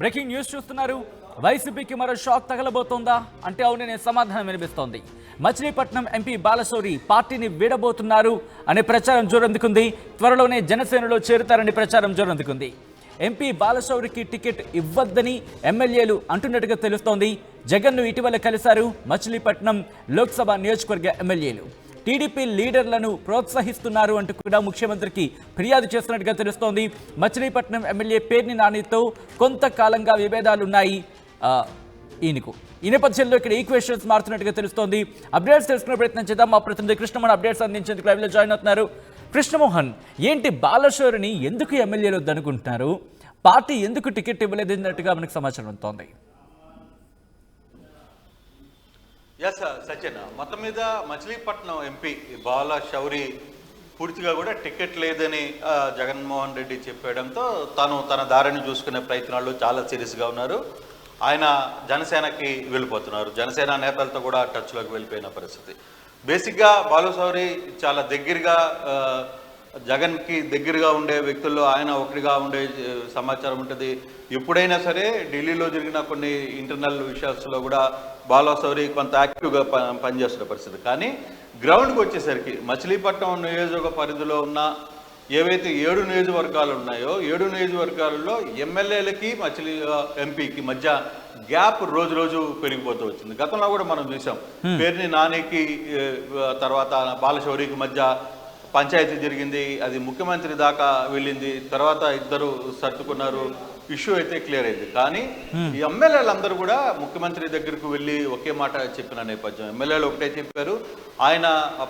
Breaking news చూస్తున్నారు. వైసీపీకి మరో షాక్ తగలబోతోందా అంటే అవుననే సమాధానం వినిపిస్తోంది. మచిలీపట్నం ఎంపీ బాలశౌరి పార్టీని వీడబోతున్నారు అనే ప్రచారం జోరందుకుంది. త్వరలోనే జనసేనలో చేరుతారని ప్రచారం జోరందుకుంది. ఎంపీ బాలశౌరికి టికెట్ ఇవ్వద్దని ఎమ్మెల్యేలు అంటున్నట్టుగా తెలుస్తోంది. జగన్ను ఇటీవల కలిశారు మచిలీపట్నం లోక్సభ నియోజకవర్గ ఎమ్మెల్యేలు. టీడీపీ లీడర్లను ప్రోత్సహిస్తున్నారు అంటూ కూడా ముఖ్యమంత్రికి ఫిర్యాదు చేస్తున్నట్టుగా తెలుస్తోంది. మచిలీపట్నం ఎమ్మెల్యే పేర్ని నానితో కొంతకాలంగా విభేదాలున్నాయి ఈయనకు. ఈ నేపథ్యంలో ఇక్కడ ఈక్వేషన్స్ మారుతున్నట్టుగా తెలుస్తోంది. అప్డేట్స్ తెలుసుకునే ప్రయత్నం చేద్దాం. మా ప్రతినిధి కృష్ణమోహన్ అప్డేట్స్ అందించేందుకు లైవ్లో జాయిన్ అవుతున్నారు. కృష్ణమోహన్, ఏంటి బాలశౌరిని ఎందుకు ఎమ్మెల్యేలు వద్దనుకుంటున్నారు? పార్టీ ఎందుకు టికెట్ ఇవ్వలేదు అన్నట్టుగా మనకు సమాచారం అందుతోంది. ఎస్ సత్యన్, మొత్తం మీద మచిలీపట్నం ఎంపీ బాలశౌరి పూర్తిగా కూడా టికెట్ లేదని జగన్మోహన్ రెడ్డి చెప్పడంతో తన దారిని చూసుకునే ప్రయత్నాల్లో చాలా సీరియస్గా ఉన్నారు. ఆయన జనసేనకి వెళ్ళిపోతున్నారు. జనసేన నేతలతో కూడా టచ్లోకి వెళ్ళిపోయిన పరిస్థితి. బేసిక్గా బాలశౌరి చాలా దగ్గరగా జగన్కి దగ్గరగా ఉండే వ్యక్తుల్లో ఆయన ఒకటిగా ఉండే సమాచారం ఉంటుంది. ఎప్పుడైనా సరే ఢిల్లీలో జరిగిన కొన్ని ఇంటర్నల్ విషయాల్లో కూడా బాలశౌరి కొంత యాక్టివ్గా పనిచేస్తున్న పరిస్థితి. కానీ గ్రౌండ్కి వచ్చేసరికి మచిలీపట్నం నియోజక పరిధిలో ఉన్న ఏవైతే 7 నియోజకవర్గాలు ఉన్నాయో 7 నియోజకవర్గాలలో ఎమ్మెల్యేలకి ఎంపీకి మధ్య గ్యాప్ రోజు రోజు పెరిగిపోతూ వచ్చింది. గతంలో కూడా మనం చూసాం. పేర్ని నానికి తర్వాత బాలశౌరికి మధ్య పంచాయతీ జరిగింది. అది ముఖ్యమంత్రి దాకా వెళ్ళింది. తర్వాత ఇద్దరు సర్దుకున్నారు. ఇష్యూ అయితే క్లియర్ అయింది. కానీ ఈ ఎమ్మెల్యేలందరూ కూడా ముఖ్యమంత్రి దగ్గరకు వెళ్ళి ఒకే మాట చెప్పిన నేపథ్యం. ఎమ్మెల్యేలు ఒకటే చెప్పారు. ఆయన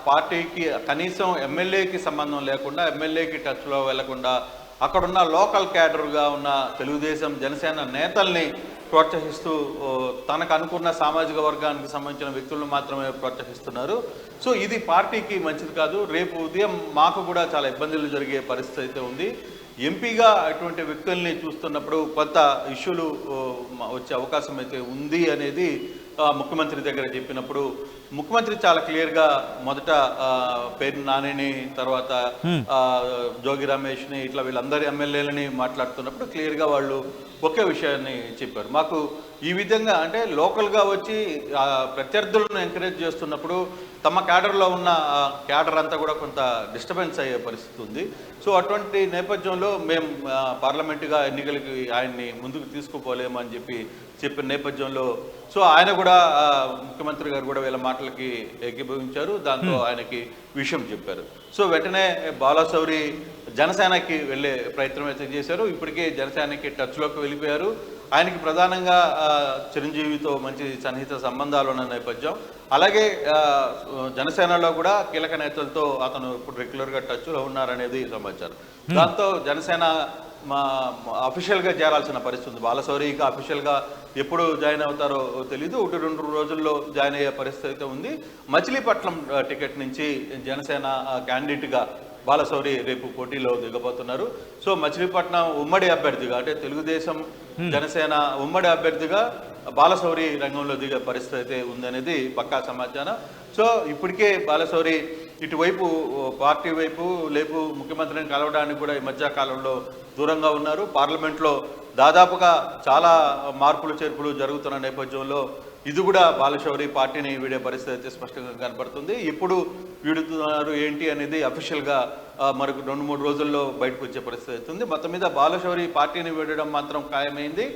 పార్టీకి కనీసం ఎమ్మెల్యేకి సంబంధం లేకుండా, ఎమ్మెల్యేకి టచ్లో వెళ్లకుండా అక్కడున్న లోకల్ క్యాడర్గా ఉన్న తెలుగుదేశం జనసేన నేతల్ని ప్రోత్సహిస్తూ తనకు అనుకున్న సామాజిక వర్గానికి సంబంధించిన వ్యక్తులను మాత్రమే ప్రోత్సహిస్తున్నారు. సో ఇది పార్టీకి మంచిది కాదు. రేపు ఉదయం మాకు కూడా చాలా ఇబ్బందులు జరిగే పరిస్థితి అయితే ఉంది. ఎంపీగా అటువంటి వ్యక్తుల్ని చూస్తున్నప్పుడు కొంత ఇష్యూలు వచ్చే అవకాశం అయితే ఉంది అనేది ముఖ్యమంత్రి దగ్గర చెప్పినప్పుడు ముఖ్యమంత్రి చాలా క్లియర్గా మొదట పేర్ని నానిని, తర్వాత జోగి రమేష్ని, ఇట్లా వీళ్ళందరి ఎమ్మెల్యేలని మాట్లాడుతున్నప్పుడు క్లియర్గా వాళ్ళు ఒకే విషయాన్ని చెప్పారు. మాకు ఈ విధంగా అంటే లోకల్గా వచ్చి ప్రత్యర్థులను ఎంకరేజ్ చేస్తున్నప్పుడు తమ క్యాడర్లో ఉన్న క్యాడర్ అంతా కూడా కొంత డిస్టర్బెన్స్ అయ్యే పరిస్థితి ఉంది. సో అటువంటి నేపథ్యంలో మేము పార్లమెంటుగా ఎన్నికలకి ఆయన్ని ముందుకు తీసుకుపోలేము అని చెప్పిన నేపథ్యంలో సో ఆయన కూడా ముఖ్యమంత్రి గారు కూడా వీళ్ళ మాటలకి ఏకీభవించారు. దాంతో ఆయనకి విషయం చెప్పారు. సో వెంటనే బాలశౌరి జనసేనకి వెళ్ళే ప్రయత్నం అయితే చేశారు. ఇప్పటికే జనసేనకి టచ్లోకి వెళ్ళిపోయారు. ఆయనకి ప్రధానంగా చిరంజీవితో మంచి సన్నిహిత సంబంధాలు ఉన్న నేపథ్యం. అలాగే జనసేనలో కూడా కీలక నేతలతో అతను ఇప్పుడు రెగ్యులర్గా టచ్లో ఉన్నారనేది సమాచారం. దాంతో జనసేన అఫీషియల్గా చేరాల్సిన పరిస్థితి ఉంది. బాలశౌరికి అఫీషియల్గా ఎప్పుడు జాయిన్ అవుతారో తెలియదు. 1-2 రోజుల్లో జాయిన్ అయ్యే పరిస్థితి అయితే ఉంది. మచిలీపట్నం టికెట్ నుంచి జనసేన క్యాండిడేట్గా బాలశౌరి రేపు పోటీలో దిగబోతున్నారు. సో మచిలీపట్నం ఉమ్మడి అభ్యర్థిగా అంటే తెలుగుదేశం జనసేన ఉమ్మడి అభ్యర్థిగా బాలశౌరి రంగంలో దిగే పరిస్థితి అయితే ఉందనేది పక్కా సమాచారం. సో ఇప్పటికే బాలశౌరి ఇటువైపు పార్టీ వైపు లేపు ముఖ్యమంత్రిని కలవడానికి కూడా ఈ మధ్య కాలంలో దూరంగా ఉన్నారు. పార్లమెంట్లో దాదాపుగా చాలా మార్పులు చేర్పులు జరుగుతున్న నేపథ్యంలో ఇది కూడా బాలశౌరి పార్టీని వీడే పరిస్థితి అయితే స్పష్టంగా కనపడుతుంది. ఎప్పుడు వీడుతున్నారు ఏంటి అనేది అఫీషియల్గా మరొక 2-3 రోజుల్లో బయటకు వచ్చే పరిస్థితి అవుతుంది. మొత్తం మీద బాలశౌరి పార్టీని వీడడం మాత్రం ఖాయమైంది.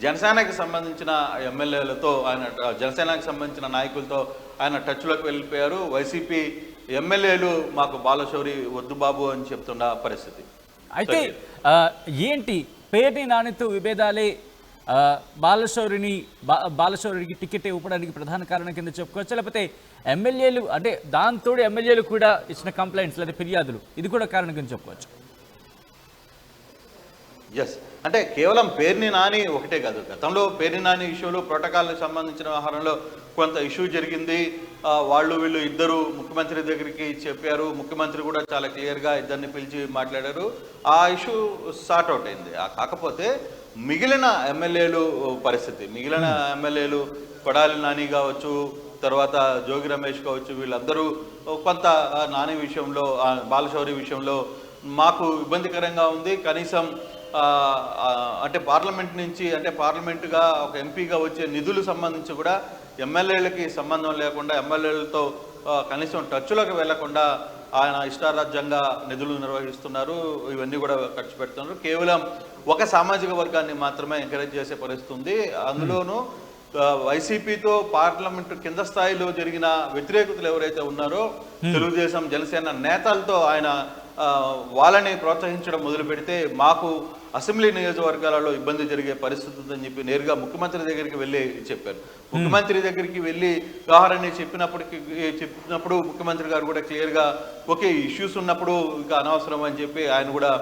జనసేనకి సంబంధించిన ఎమ్మెల్యేలతో ఆయన జనసేనకి సంబంధించిన నాయకులతో ఆయన టచ్లోకి వెళ్ళిపోయారు. వైసీపీ ఎమ్మెల్యేలు మాకు బాలశౌరి వద్దు బాబు అని చెప్తున్న పరిస్థితి. అయితే ఏంటి పేర్ని నానితో విభేదాలే బాలశౌరికి టికెట్ ఇవ్వడానికి ప్రధాన కారణం కింద చెప్పుకోవచ్చు, లేకపోతే ఎమ్మెల్యేలు అంటే దాంతో ఎమ్మెల్యేలు కూడా ఇచ్చిన కంప్లైంట్స్ లేదా ఫిర్యాదులు ఇది కూడా కారణం కింద చెప్పుకోవచ్చు? ఎస్, అంటే కేవలం పేర్ని నాని ఒకటే కాదు. గతంలో పేర్ని నాని ఇష్యూలో ప్రోటోకాల్కి సంబంధించిన వ్యవహారంలో కొంత ఇష్యూ జరిగింది. వీళ్ళు ఇద్దరు ముఖ్యమంత్రి దగ్గరికి చెప్పారు. ముఖ్యమంత్రి కూడా చాలా క్లియర్గా ఇద్దరిని పిలిచి మాట్లాడారు. ఆ ఇష్యూ సార్ట్ అవుట్ అయింది. కాకపోతే మిగిలిన ఎమ్మెల్యేలు పరిస్థితి, మిగిలిన ఎమ్మెల్యేలు కొడాలి నాని కావచ్చు, తర్వాత జోగి రమేష్ కావచ్చు, వీళ్ళందరూ కొంత నాని విషయంలో బాలశౌరి విషయంలో మాకు ఇబ్బందికరంగా ఉంది. కనీసం అంటే పార్లమెంట్ నుంచి అంటే పార్లమెంటుగా ఒక ఎంపీగా వచ్చే నిధులు సంబంధించి కూడా ఎమ్మెల్యేలకి సంబంధం లేకుండా ఎమ్మెల్యేలతో కనీసం టచ్లోకి వెళ్లకుండా ఆయన ఇష్టారాజ్యంగా నిధులు నిర్వహిస్తున్నారు, ఇవన్నీ కూడా ఖర్చు పెడుతున్నారు. కేవలం ఒక సామాజిక వర్గాన్ని మాత్రమే ఎంకరేజ్ చేసే పరిస్థితి ఉంది. అందులోనూ వైసీపీతో పార్లమెంటు కింద స్థాయిలో జరిగిన వ్యతిరేకతలు ఎవరైతే ఉన్నారో తెలుగుదేశం జనసేన నేతలతో ఆయన వాళ్ళని ప్రోత్సహించడం మొదలు పెడితే మాకు అసెంబ్లీ నియోజకవర్గాలలో ఇబ్బంది జరిగే పరిస్థితి ఉందని చెప్పి నేరుగా ముఖ్యమంత్రి దగ్గరికి వెళ్ళి చెప్పారు. ముఖ్యమంత్రి దగ్గరికి వెళ్ళి వ్యవహారాన్ని చెప్పినప్పుడు ముఖ్యమంత్రి గారు కూడా క్లియర్గా ఓకే ఇష్యూస్ ఉన్నప్పుడు ఇంకా అనవసరం అని చెప్పి ఆయన కూడా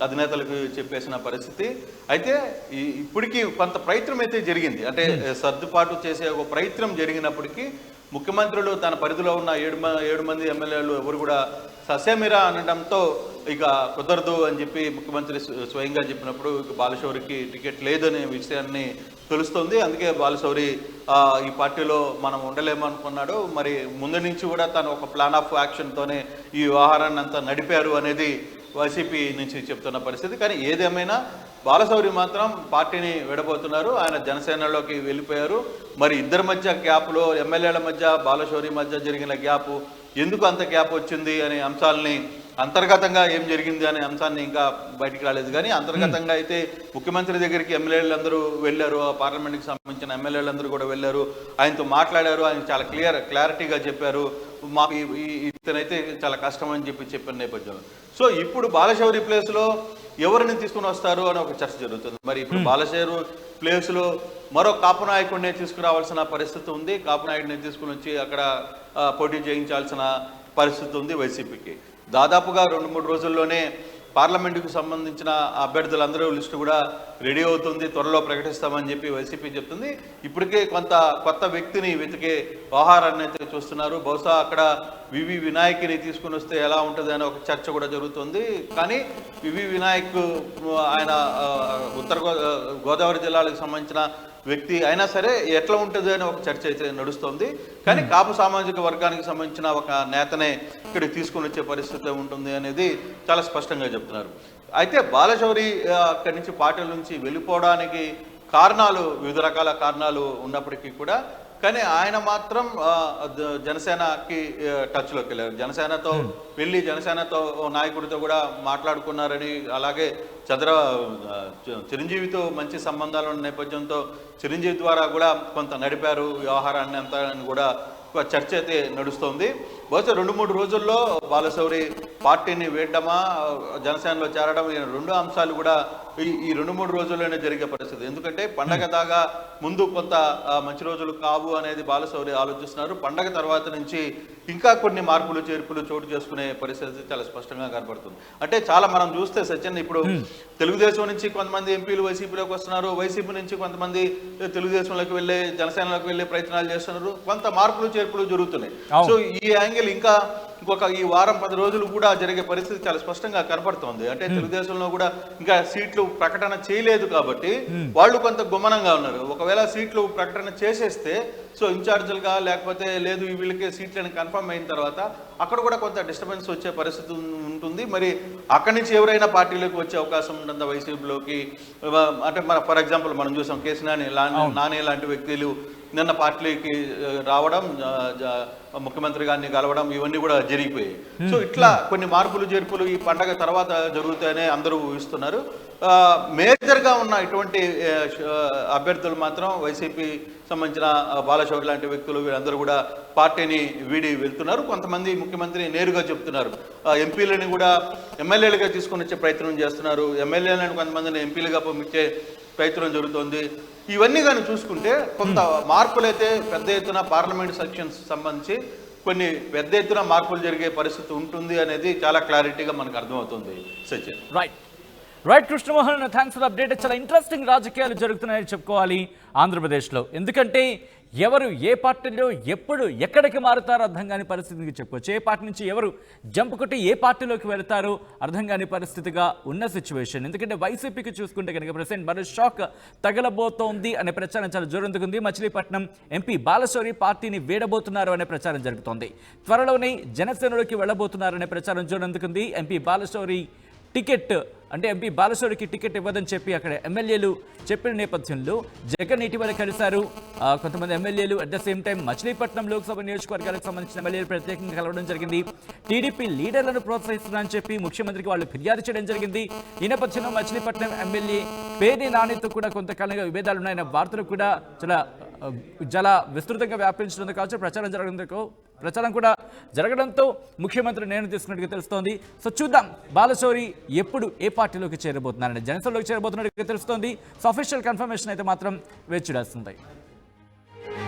అధినేతలకు చెప్పేసిన పరిస్థితి. అయితే ఇప్పటికీ కొంత ప్రయత్నం అయితే జరిగింది, అంటే సర్దుబాటు చేసే ఒక ప్రయత్నం జరిగినప్పటికీ ముఖ్యమంత్రులు తన పరిధిలో ఉన్న 7 మంది ఎమ్మెల్యేలు ఎవరు కూడా ససేమిరా అనడంతో ఇక కుదరదు అని చెప్పి ముఖ్యమంత్రి స్వయంగా చెప్పినప్పుడు బాలశౌరికి టికెట్ లేదనే విషయాన్ని తెలుస్తోంది. అందుకే బాలశౌరి ఈ పార్టీలో మనం ఉండలేమనుకున్నాడు. మరి ముందు నుంచి కూడా తను ఒక ప్లాన్ ఆఫ్ యాక్షన్తోనే ఈ వ్యవహారాన్ని అంతా నడిపారు అనేది వైసీపీ నుంచి చెప్తున్న పరిస్థితి. కానీ ఏదేమైనా బాలశౌరి మాత్రం పార్టీని విడబోతున్నారు, ఆయన జనసేనలోకి వెళ్ళిపోయారు. మరి ఇద్దరి మధ్య గ్యాప్లో ఎమ్మెల్యేల మధ్య బాలశౌరి మధ్య జరిగిన గ్యాప్ ఎందుకు అంత గ్యాప్ వచ్చింది అనే అంశాలని అంతర్గతంగా ఏం జరిగింది అనే అంశాన్ని ఇంకా బయటికి రాలేదు. కానీ అంతర్గతంగా అయితే ముఖ్యమంత్రి దగ్గరికి ఎమ్మెల్యేలందరూ వెళ్ళారు, పార్లమెంట్కి సంబంధించిన ఎమ్మెల్యేలందరూ కూడా వెళ్ళారు, ఆయనతో మాట్లాడారు, ఆయన చాలా క్లారిటీగా చెప్పారు మాకు ఇతనైతే చాలా కష్టం అని చెప్పిన నేపథ్యంలో. సో ఇప్పుడు బాలశౌరి ప్లేస్లో ఎవరిని తీసుకుని వస్తారు అని ఒక చర్చ జరుగుతుంది. మరి ఇప్పుడు బాలశౌరి ప్లేస్లో మరో కాపు నాయకుడిని తీసుకురావాల్సిన పరిస్థితి ఉంది, కాపు నాయకుడిని తీసుకుని వచ్చి అక్కడ పోటీ చేయించాల్సిన పరిస్థితి ఉంది వైసీపీకి. దాదాపుగా 2-3 రోజుల్లోనే పార్లమెంటుకు సంబంధించిన అభ్యర్థులందరూ లిస్టు కూడా రెడీ అవుతుంది, త్వరలో ప్రకటిస్తామని చెప్పి వైసీపీ చెప్తుంది. ఇప్పటికే కొంత కొత్త వ్యక్తిని వెతికే వ్యవహారాన్ని అయితే చూస్తున్నారు. బహుశా అక్కడ వివి వినాయక్ని తీసుకుని వస్తే ఎలా ఉంటుంది అనే ఒక చర్చ కూడా జరుగుతుంది. కానీ వివి వినాయక్ ఆయన ఉత్తర గోదావరి జిల్లాలకు సంబంధించిన వ్యక్తి అయినా సరే ఎట్లా ఉంటుంది అని ఒక చర్చ అయితే నడుస్తుంది. కానీ కాపు సామాజిక వర్గానికి సంబంధించిన ఒక నేతనే ఇక్కడికి తీసుకుని వచ్చే పరిస్థితి ఉంటుంది అనేది చాలా స్పష్టంగా చెప్తున్నారు. అయితే బాలశౌరి అక్కడి నుంచి పార్టీల నుంచి వెళ్ళిపోవడానికి కారణాలు వివిధ రకాల కారణాలు ఉన్నప్పటికీ కూడా కానీ ఆయన మాత్రం జనసేనకి టచ్లోకి వెళ్ళారు. జనసేనతో వెళ్ళి జనసేనతో నాయకుడితో కూడా మాట్లాడుకున్నారని, అలాగే చిరంజీవితో మంచి సంబంధాలు ఉన్న నేపథ్యంతో చిరంజీవి ద్వారా కూడా కొంత నడిపారు వ్యవహారాన్ని అంతా అని కూడా చర్చ అయితే నడుస్తోంది. బహుశా 2-3 రోజుల్లో బాలశౌరి పార్టీని వేయడమా జనసేనలో చేరడం ఈ 2 అంశాలు కూడా ఈ 2-3 రోజుల్లోనే జరిగే పరిస్థితి. ఎందుకంటే పండగ దాకా ముందు కొంత మంచి రోజులు కావు అనేది బాలశౌరి ఆలోచిస్తున్నారు. పండగ తర్వాత నుంచి ఇంకా కొన్ని మార్పులు చేర్పులు చోటు చేసుకునే పరిస్థితి చాలా స్పష్టంగా కనబడుతుంది. అంటే చాలా మనం చూస్తే సచిన్ ఇప్పుడు తెలుగుదేశం నుంచి కొంతమంది ఎంపీలు వైసీపీలోకి వస్తున్నారు, వైసీపీ నుంచి కొంతమంది తెలుగుదేశంలోకి వెళ్ళే జనసేనలోకి వెళ్ళే ప్రయత్నాలు చేస్తున్నారు, కొంత మార్పులు చేర్పులు జరుగుతున్నాయి. సో ఈ యాంగిల్ ఇంకా ఈ వారం 10 రోజులు కూడా జరిగే పరిస్థితి చాలా స్పష్టంగా కనపడుతోంది. అంటే తెలుగుదేశంలో కూడా ఇంకా సీట్లు ప్రకటన చేయలేదు కాబట్టి వాళ్ళు కొంత గుమ్మనంగా ఉన్నారు. ఒకవేళ సీట్లు ప్రకటన చేసేస్తే సో ఇన్ఛార్జీలుగా లేకపోతే లేదు వీళ్ళకే సీట్లను కన్ఫర్మ్ అయిన తర్వాత అక్కడ కూడా కొంత డిస్టర్బెన్స్ వచ్చే పరిస్థితి ఉంటుంది. మరి అక్కడి నుంచి ఎవరైనా పార్టీలోకి వచ్చే అవకాశం ఉంటుందా వైసీపీలోకి? అంటే ఫర్ ఎగ్జాంపుల్ మనం చూసాం కేసీనాని నాని లాంటి వ్యక్తులు నిన్న పార్టీకి రావడం, ముఖ్యమంత్రి గారిని కలవడం, ఇవన్నీ కూడా జరిగిపోయాయి. సో ఇట్లా కొన్ని మార్పులు చేర్పులు ఈ పండగ తర్వాత జరుగుతాయనే అందరూ ఊహిస్తున్నారు. మేజర్గా ఉన్న ఇటువంటి అభ్యర్థులు మాత్రం వైసీపీ సంబంధించిన బాలశౌరి లాంటి వ్యక్తులు వీళ్ళందరూ కూడా పార్టీని వీడి వెళ్తున్నారు. కొంతమంది ముఖ్యమంత్రి నేరుగా చెప్తున్నారు, ఎంపీలని కూడా ఎమ్మెల్యేలుగా తీసుకొని వచ్చే ప్రయత్నం చేస్తున్నారు, ఎమ్మెల్యేలను కొంతమందిని ఎంపీలుగా పంపించే ప్రయత్నం జరుగుతోంది. ఇవన్నీ కానీ చూసుకుంటే కొంత మార్పులైతే పెద్ద ఎత్తున పార్లమెంట్ సెక్షన్స్ సంబంధించి కొన్ని పెద్ద ఎత్తున మార్పులు జరిగే పరిస్థితి ఉంటుంది అనేది చాలా క్లారిటీగా మనకు అర్థమవుతుంది Sachin. Right Krishnamohan, thanks for update. చాలా ఇంట్రెస్టింగ్ రాజకీయాలు జరుగుతున్నాయని చెప్పుకోవాలి ఆంధ్రప్రదేశ్లో. ఎందుకంటే ఎవరు ఏ పార్టీలో ఎప్పుడు ఎక్కడికి మారుతారో అర్థం కాని పరిస్థితికి చెప్పుకోవచ్చు. ఏ పార్టీ నుంచి ఎవరు జంప్ కొట్టి ఏ పార్టీలోకి వెళతారో అర్థం కాని పరిస్థితిగా ఉన్న సిచ్యువేషన్. ఎందుకంటే వైసీపీకి చూసుకుంటే కనుక ప్రెసిడెంట్ మరో షాక్ తగలబోతోంది అనే ప్రచారం చాలా జోరందుకుంది. మచిలీపట్నం ఎంపీ బాలశౌరి పార్టీని వీడబోతున్నారు అనే ప్రచారం జరుగుతోంది. త్వరలోనే జనసేనలోకి వెళ్ళబోతున్నారనే ప్రచారం జోరందుకుంది. ఎంపీ బాలశౌరి టికెట్ అంటే ఎంపీ బాలశౌరికి టికెట్ ఇవ్వదని చెప్పి అక్కడ ఎమ్మెల్యేలు చెప్పిన నేపథ్యంలో జగన్ ఇటీవల కలిశారు. కొంతమంది ఎమ్మెల్యేలు at the same time Machilipatnam Lok Sabha నియోజకవర్గాలకు సంబంధించిన ఎమ్మెల్యేలు ప్రత్యేకంగా కలవడం జరిగింది. టీడీపీ లీడర్లను ప్రోత్సహిస్తున్నారని చెప్పి ముఖ్యమంత్రికి వాళ్ళు ఫిర్యాదు చేయడం జరిగింది. ఈ నేపథ్యంలో మచిలీపట్నం ఎమ్మెల్యే పేర్ని నానితో కూడా కొంతకాలంగా విభేదాలు ఉన్నాయన్న వార్తలు కూడా చాలా విస్తృతంగా వ్యాపించడం కావచ్చు. ప్రచారం కూడా జరగడంతో ముఖ్యమంత్రి నిర్ణయం తీసుకున్నట్టుగా తెలుస్తోంది. సో చూద్దాం బాలశౌరి ఎప్పుడు ఏ పార్టీలోకి చేరబోతున్నారని, జనసేనలోకి చేరబోతున్నట్టుగా తెలుస్తోంది. సో అఫీషియల్ కన్ఫర్మేషన్ అయితే మాత్రం వేచి చూడాల్సింది.